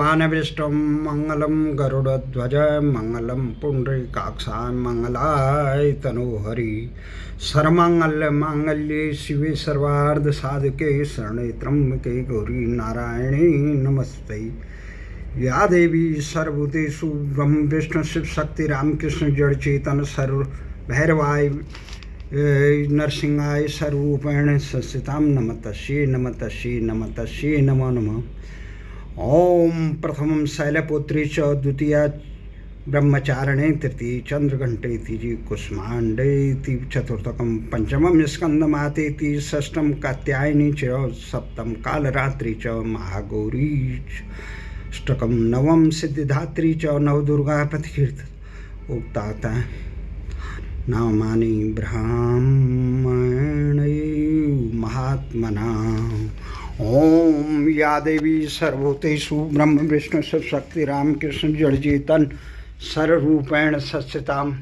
वानविष्टं मंगलं गरुड़ध्वज मंगलं पुंडरीकाक्षाय मंगलाय तनोहरि सर्वमंगल मांगल्ये शिवे सर्वार्थ साधके शरणे त्र्यंबके गौरी नारायणी नमस्ते। या देवी सर्वभूतेषु ब्रह्म विष्णु शिव शक्ति रामकृष्ण जड़ चेतन सर्व भैरवाय नरसिंहाय सर्वरूपेण संस्थितां नमतस्यै नमतस्यै नमतस्यै नमो नमः। ओम प्रथमं शैलपुत्री च द्वितीया ब्रह्मचारिणे तृतीय चंद्रघंटेति कुष्मांडेति चतुर्थकं पंचमं स्कंदमातेति षष्ठं कात्यायनी च सप्तम कालरात्रि च महागौरी अष्टकं नवम सिद्धिदात्री च नवदुर्गा प्रतिकीर्त उक्ताता नामानि ब्राह्मणे महात्मना। ओम या देवी सर्वभूतेषु ब्रह्म विष्णु शिव शक्ति रामकृष्ण जड़ चेतन सर्वरूपेण संस्थिताम्।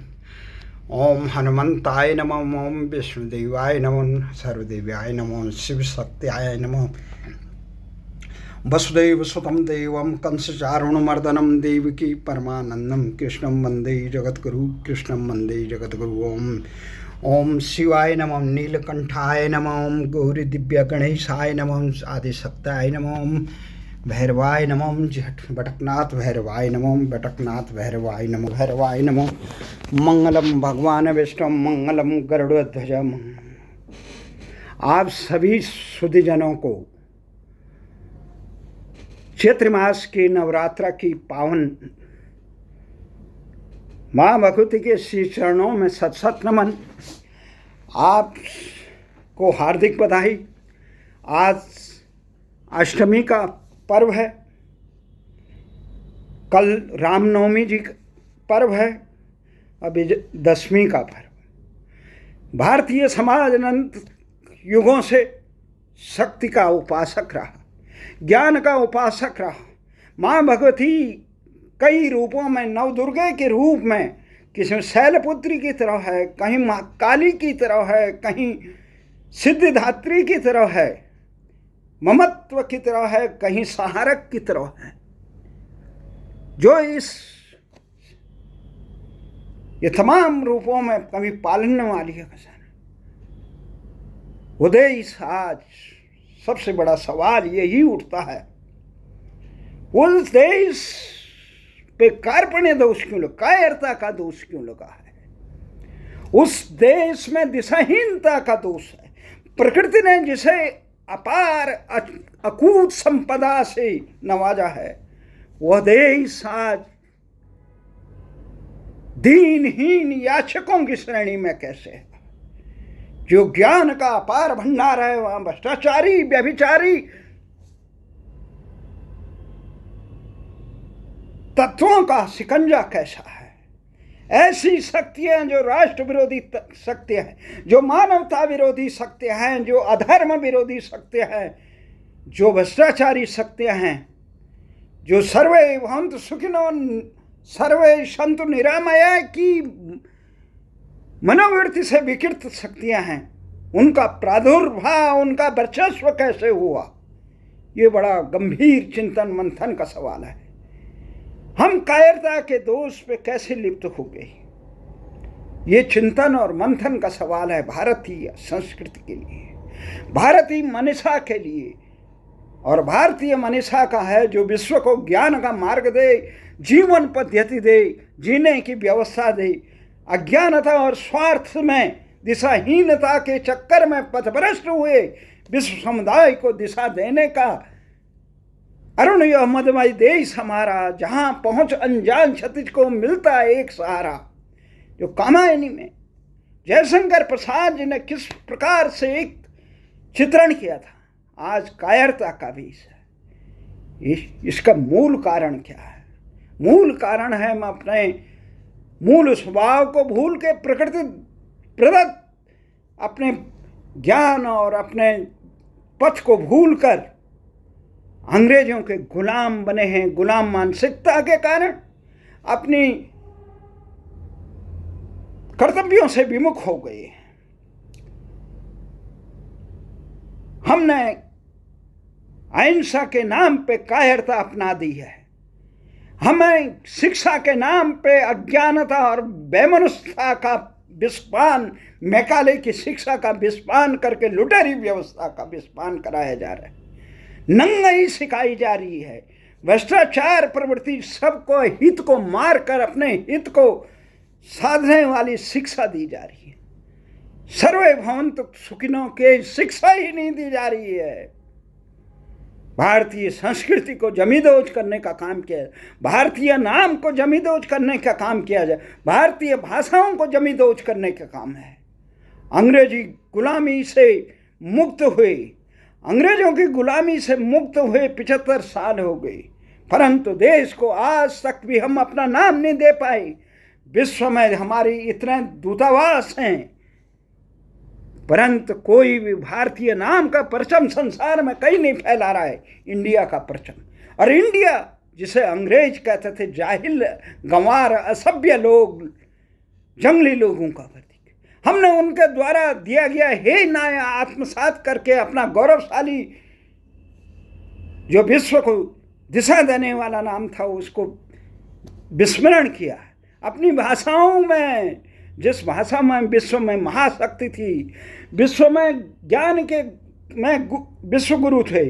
ओम हनुमंताय नमः। ओम विष्णुदेवाय नमः। सर्वदेव्याय नमः। शिव शक्त्याय नमः। वसुदेव सुतं देवं कंसचारुणमर्दनं देवकी परमानंदं कृष्णं वंदे जगद्गुरु कृष्णं वंदे जगद्गुरु। ओम शिवाय नमः। नीलकंठाय नमः। ओम गौरी दिव्य गणेशाय नमः। आदिशक्ताय नमः। भैरवाय नमः। बटकनाथ भैरवाय नमः। बटकनाथ भैरवाय नमः। भैरवाय नमः। मंगलम भगवान विष्णु मंगलम गरुड़ध्वज। आप सभी सुधीजनों को चैत्र मास के नवरात्र की पावन माँ भगवती के श्री चरणों में सत सत नमन। आप को हार्दिक बधाई। आज अष्टमी का पर्व है, कल रामनवमी जी का पर्व है, अभी दशमी का पर्व। भारतीय समाज अनंत युगों से शक्ति का उपासक रहा, ज्ञान का उपासक रहा। माँ भगवती कई रूपों में, नवदुर्गे के रूप में, किसी शैलपुत्री की तरह है, कहीं माँ काली की तरह है, कहीं सिद्धिदात्री की तरह है, ममत्व की तरह है, कहीं सहारक की तरह है। जो ये तमाम रूपों में कभी पालने वाली है। उदय आज सबसे बड़ा सवाल यही उठता है, उस देश पे कार्पण्य दोष क्यों लगा, कायरता का दोष क्यों लगा है? उस देश में दिशाहीनता का दोष है। प्रकृति ने जिसे अपार अकूत संपदा से नवाजा है, वह देश आज दीनहीन याचकों की श्रेणी में कैसे है? जो ज्ञान का अपार भंडार है, वहां भ्रष्टाचारी व्यभिचारी तत्वों का शिकंजा कैसा है? ऐसी शक्तियां जो राष्ट्र विरोधी शक्तियां हैं, जो मानवता विरोधी शक्तियां हैं, जो अधर्म विरोधी शक्तियां हैं, जो भ्रष्टाचारी शक्तियां हैं, जो सर्वे भवन्तु सुखिनो सर्वे सन्तु निरामया की मनोवृत्ति से विकृत शक्तियां हैं, उनका प्रादुर्भाव, उनका वर्चस्व कैसे हुआ? ये बड़ा गंभीर चिंतन मंथन का सवाल है। हम कायरता के दोष पे कैसे लिप्त हो गए? ये चिंतन और मंथन का सवाल है भारतीय संस्कृति के लिए, भारतीय मनीषा के लिए। और भारतीय मनीषा का है जो विश्व को ज्ञान का मार्ग दे, जीवन पद्धति दे, जीने की व्यवस्था दे। अज्ञानता और स्वार्थ में, दिशाहीनता के चक्कर में पथभ्रष्ट हुए विश्व समुदाय को दिशा देने का अरुण यह मदमय देश हमारा, जहां पहुंच अनजान क्षतिज को मिलता है एक सहारा। जो कामायनी में जयशंकर प्रसाद जी ने किस प्रकार से एक चित्रण किया था, आज कायरता का विष है। इसका मूल कारण क्या है? मूल कारण है हम अपने मूल स्वभाव को भूल के प्रकृति प्रदत्त अपने ज्ञान और अपने पथ को भूलकर अंग्रेजों के गुलाम बने हैं। गुलाम मानसिकता के कारण अपनी कर्तव्यों से विमुख हो गए। हमने अहिंसा के नाम पे कायरता अपना दी है। हमें शिक्षा के नाम पे अज्ञानता और बेमनुष्यता का विस्पान, मैकाले की शिक्षा का विस्पान करके लुटेरी व्यवस्था का विस्पान कराया जा रहा है, नंगाई सिखाई जा रही है, भ्रष्टाचार प्रवृत्ति, सबको हित को मारकर अपने हित को साधने वाली शिक्षा दी जा रही है। सर्वे भवन्तु सुखिनों के शिक्षा ही नहीं दी जा रही है। भारतीय संस्कृति को जमींदोज करने का काम किया जाए, भारतीय नाम को जमींदोज करने का काम किया जाए, भारतीय भाषाओं को जमींदोज करने का काम है। अंग्रेजी गुलामी से मुक्त हुए, अंग्रेजों की गुलामी से मुक्त हुए 75 साल हो गए, परंतु देश को आज तक भी हम अपना नाम नहीं दे पाए। विश्व में हमारी इतने दूतावास हैं, परंतु कोई भी भारतीय नाम का परचम संसार में कहीं नहीं फैला रहा है, इंडिया का परचम। और इंडिया जिसे अंग्रेज कहते थे जाहिल, गंवार, असभ्य लोग, जंगली लोगों का प्रतीक, हमने उनके द्वारा दिया गया हे नाया आत्मसात करके अपना गौरवशाली जो विश्व को दिशा देने वाला नाम था उसको विस्मरण किया। अपनी भाषाओं में, जिस भाषा में विश्व में महाशक्ति थी, विश्व में ज्ञान के में विश्व गुरु थे,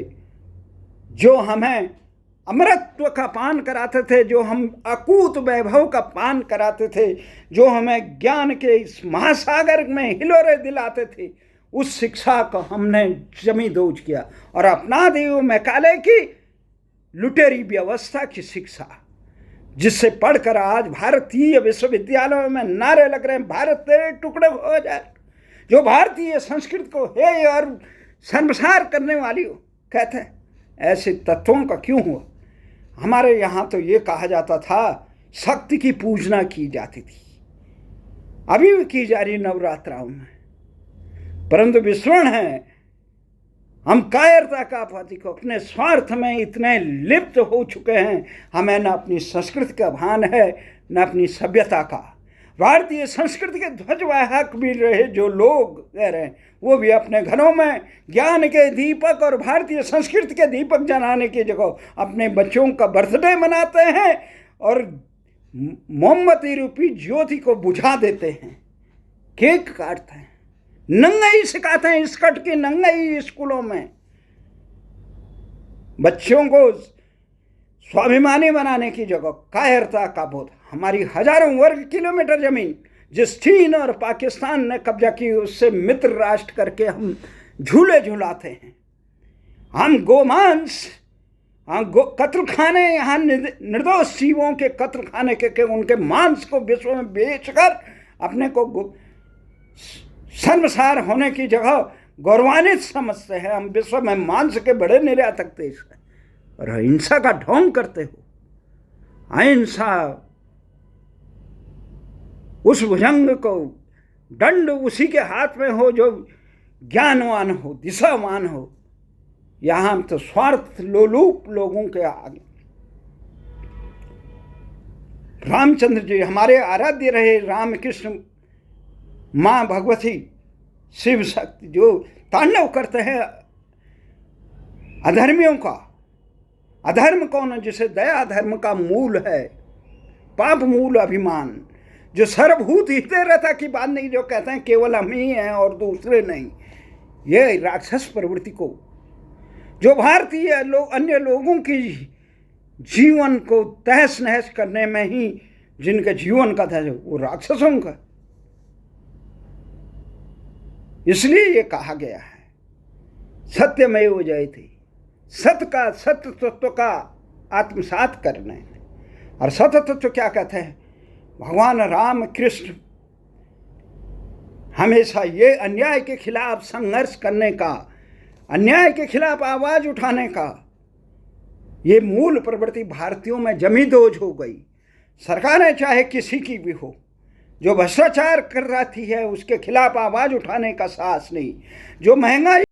जो हमें अमरत्व का पान कराते थे, जो हम अकूत वैभव का पान कराते थे, जो हमें ज्ञान के इस महासागर में हिलोरे दिलाते थे, उस शिक्षा को हमने जमींदोज किया और अपना दी मैकाले की लुटेरी व्यवस्था की शिक्षा, जिससे पढ़कर आज भारतीय विश्वविद्यालयों में नारे लग रहे हैं भारत तेरे टुकड़े हो जाए, जो भारतीय संस्कृति को हे और संसार करने वाली हो कहते हैं। ऐसे तत्वों का क्यों हुआ? हमारे यहाँ तो ये कहा जाता था शक्ति की पूजना की जाती थी, अभी भी की जा रही नवरात्राओं में, परंतु विस्मरण है हम कायरता का प्रतीक अपने स्वार्थ में इतने लिप्त हो चुके हैं, हमें न अपनी संस्कृति का भान है न अपनी सभ्यता का। भारतीय संस्कृति के ध्वजवाहक भी रहे जो लोग कह रहे हैं, वो भी अपने घरों में ज्ञान के दीपक और भारतीय संस्कृति के दीपक जलाने की जगह अपने बच्चों का बर्थडे मनाते हैं और मोमबत्ती रूपी ज्योति को बुझा देते हैं, केक काटते हैं, नंगाई सिखाते हैं, स्कर्ट की नंगाई स्कूलों में, बच्चों को स्वाभिमानी बनाने की जगह कायरता का बोध। हमारी हजारों वर्ग किलोमीटर जमीन जिस चीन और पाकिस्तान ने कब्जा की, उससे मित्र राष्ट्र करके हम झूले झूलाते हैं। हम गोमांस, कत्ल खाने, यहाँ निर्दोष जीवों के कत्ल खाने के उनके मांस को विश्व में बेचकर अपने को शर्मसार होने की जगह गौरवान्वित समझते हैं। हम विश्व में मांस के बड़े निर्यातक देश हैं और अहिंसा का ढोंग करते हो। अहिंसा उस भुजंग को दंड उसी के हाथ में हो जो ज्ञानवान हो, दिशावान हो। यहाँ तो स्वार्थ लोलूप लोगों के आगे। रामचंद्र जी हमारे आराध्य रहे, रामकृष्ण, माँ भगवती, शिव शक्ति जो तांडव करते हैं अधर्मियों का। अधर्म कौन है? जिसे दया धर्म का मूल है, पाप मूल अभिमान, जो सर्वभूत हिते रहता की बात नहीं, जो कहते हैं केवल हम ही हैं और दूसरे नहीं। ये राक्षस प्रवृत्ति को, जो भारतीय लोग अन्य लोगों की जीवन को तहस नहस करने में ही जिनके जीवन का था, वो राक्षसों का। इसलिए ये कहा गया है सत्यमेव जयते, सत्य का, सत्य तत्व का आत्मसात करने। और सत्य तत्व क्या कहते हैं? भगवान राम कृष्ण हमेशा ये अन्याय के खिलाफ संघर्ष करने का, अन्याय के खिलाफ आवाज उठाने का, ये मूल प्रवृत्ति भारतीयों में जमींदोज हो गई। सरकारें चाहे किसी की भी हो, जो भ्रष्टाचार कर रही है उसके खिलाफ आवाज उठाने का साहस नहीं, जो महंगाई